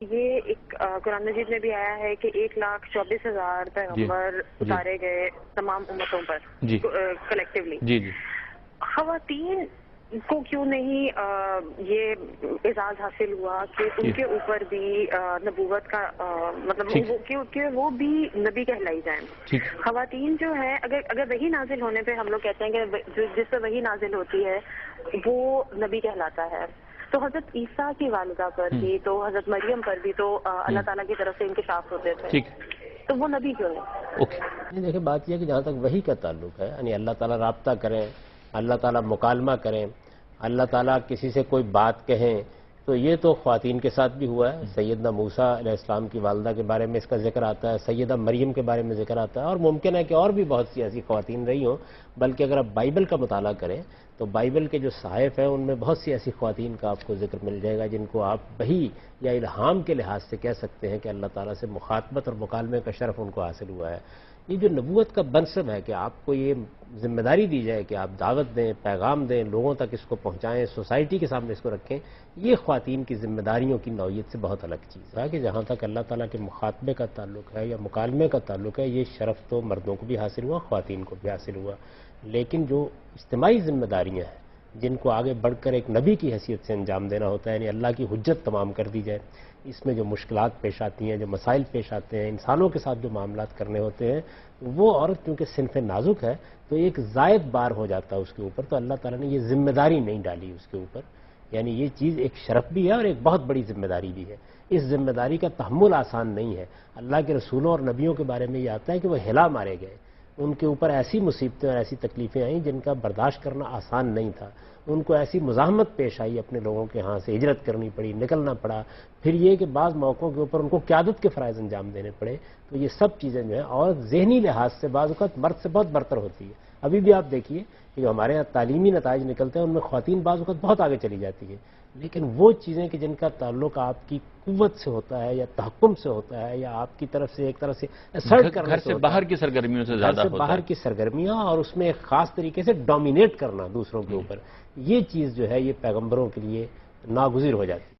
یہ ایک قرآن مجید میں بھی آیا ہے کہ 1,24,000 پیغمبر اتارے گئے تمام امتوں پر کلیکٹیولی. جی جی. خواتین کو کیوں نہیں یہ اعزاز حاصل ہوا کہ ان کے اوپر بھی نبوت کا مطلب کہ وہ بھی نبی کہلائی جائیں؟ خواتین جو ہے اگر وحی نازل ہونے پہ ہم لوگ کہتے ہیں کہ جس پہ وحی نازل ہوتی ہے وہ نبی کہلاتا ہے، تو حضرت عیسیٰ کی والدہ پر بھی، تو حضرت مریم پر بھی تو اللہ تعالیٰ کی طرف سے انکشاف ہوتے تھے، تو وہ نبی کیوں نہیں؟ دیکھیں بات یہ ہے کہ جہاں تک وحی کا تعلق ہے، یعنی اللہ تعالیٰ رابطہ کریں، اللہ تعالیٰ مکالمہ کریں، اللہ تعالیٰ کسی سے کوئی بات کہیں، تو یہ تو خواتین کے ساتھ بھی ہوا ہے. سیدنا موسیٰ علیہ السلام کی والدہ کے بارے میں اس کا ذکر آتا ہے، سیدہ مریم کے بارے میں ذکر آتا ہے، اور ممکن ہے کہ اور بھی بہت سی ایسی خواتین رہی ہوں. بلکہ اگر آپ بائبل کا مطالعہ کریں تو بائبل کے جو صحائف ہیں ان میں بہت سی ایسی خواتین کا آپ کو ذکر مل جائے گا جن کو آپ وحی یا الہام کے لحاظ سے کہہ سکتے ہیں کہ اللہ تعالیٰ سے مخاطبت اور مکالمے کا شرف ان کو حاصل ہوا ہے. یہ جو نبوت کا منصب ہے کہ آپ کو یہ ذمہ داری دی جائے کہ آپ دعوت دیں، پیغام دیں، لوگوں تک اس کو پہنچائیں، سوسائٹی کے سامنے اس کو رکھیں، یہ خواتین کی ذمہ داریوں کی نوعیت سے بہت الگ چیز ہے. کہ جہاں تک اللہ تعالیٰ کے مخاطبے کا تعلق ہے یا مکالمے کا تعلق ہے، یہ شرف تو مردوں کو بھی حاصل ہوا، خواتین کو بھی حاصل ہوا. لیکن جو اجتماعی ذمہ داریاں ہیں جن کو آگے بڑھ کر ایک نبی کی حیثیت سے انجام دینا ہوتا ہے، یعنی اللہ کی حجت تمام کر دی جائے، اس میں جو مشکلات پیش آتی ہیں، جو مسائل پیش آتے ہیں، انسانوں کے ساتھ جو معاملات کرنے ہوتے ہیں، وہ عورت کیونکہ صنف نازک ہے تو ایک زائد بار ہو جاتا ہے اس کے اوپر. تو اللہ تعالیٰ نے یہ ذمہ داری نہیں ڈالی اس کے اوپر، یعنی یہ چیز ایک شرف بھی ہے اور ایک بہت بڑی ذمہ داری بھی ہے. اس ذمہ داری کا تحمل آسان نہیں ہے. اللہ کے رسولوں اور نبیوں کے بارے میں یہ آتا ہے کہ وہ ہلا مارے گئے، ان کے اوپر ایسی مصیبتیں اور ایسی تکلیفیں آئیں جن کا برداشت کرنا آسان نہیں تھا. ان کو ایسی مزاحمت پیش آئی، اپنے لوگوں کے ہاں سے ہجرت کرنی پڑی، نکلنا پڑا، پھر یہ کہ بعض موقعوں کے اوپر ان کو قیادت کے فرائض انجام دینے پڑے. تو یہ سب چیزیں جو ہیں اور ذہنی لحاظ سے بعض اوقات مرد سے بہت برتر ہوتی ہے. ابھی بھی آپ دیکھیے کہ جو ہمارے یہاں تعلیمی نتائج نکلتے ہیں ان میں خواتین بعض اوقات بہت آگے چلی جاتی ہیں، لیکن وہ چیزیں کہ جن کا تعلق آپ کی قوت سے ہوتا ہے یا تحکم سے ہوتا ہے یا آپ کی طرف سے ایک طرح سے اسرٹ کرنے گھر سے باہر کی سرگرمیوں سے زیادہ ہوتا ہے، باہر کی سرگرمیاں اور اس میں ایک خاص طریقے سے ڈومینیٹ کرنا دوسروں کے اوپر، یہ چیز جو ہے یہ پیغمبروں کے لیے ناگزیر ہو جاتی ہے.